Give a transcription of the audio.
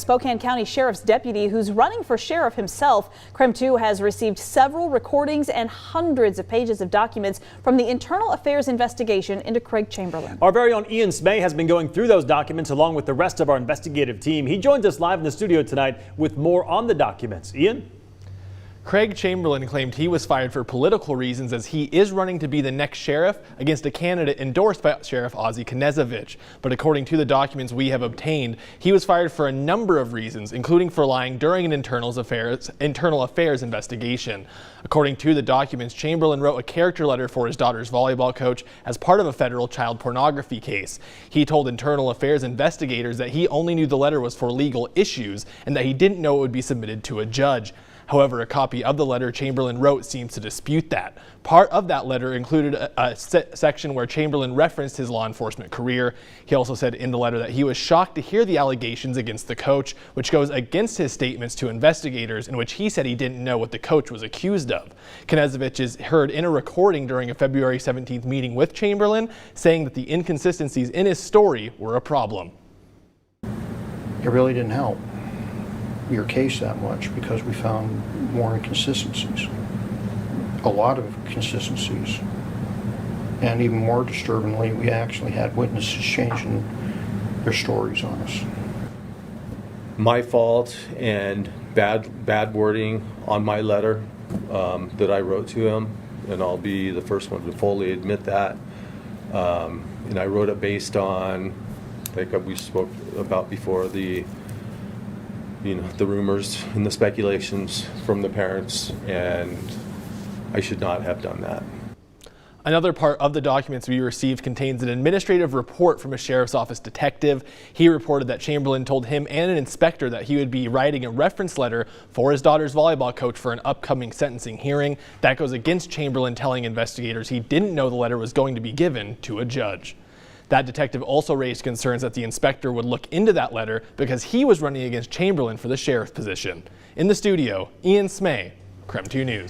Spokane County Sheriff's deputy who's running for sheriff himself. Creme 2 has received several recordings and hundreds of pages of documents from the internal affairs investigation into Craig Chamberlin. Our very own Ian Smay has been going through those documents along with the rest of our investigative team. He joins us live in the studio tonight with more on the documents. Ian? Craig Chamberlin claimed he was fired for political reasons as he is running to be the next sheriff against a candidate endorsed by Sheriff Ozzie Knezevich. But according to the documents we have obtained, he was fired for a number of reasons, including for lying during an internal affairs investigation. According to the documents, Chamberlin wrote a character letter for his daughter's volleyball coach as part of a federal child pornography case. He told internal affairs investigators that he only knew the letter was for legal issues and that he didn't know it would be submitted to a judge. However, a copy of the letter Chamberlin wrote seems to dispute that. Part of that letter included a section where Chamberlin referenced his law enforcement career. He also said in the letter that he was shocked to hear the allegations against the coach, which goes against his statements to investigators in which he said he didn't know what the coach was accused of. Knezevich is heard in a recording during a February 17th meeting with Chamberlin, saying that the inconsistencies in his story were a problem. It really didn't help your case that much because we found more inconsistencies, a lot of consistencies, and even more disturbingly, we actually had witnesses changing their stories on us. My fault and bad wording on my letter that I wrote to him, and I'll be the first one to fully admit that. And I wrote it based on, like we spoke about before, the rumors and the speculations from the parents, and I should not have done that. Another part of the documents we received contains an administrative report from a sheriff's office detective. He reported that Chamberlin told him and an inspector that he would be writing a reference letter for his daughter's volleyball coach for an upcoming sentencing hearing. That goes against Chamberlin telling investigators he didn't know the letter was going to be given to a judge. That detective also raised concerns that the inspector would look into that letter because he was running against Chamberlin for the sheriff position. In the studio, Ian Smay, Creme 2 News.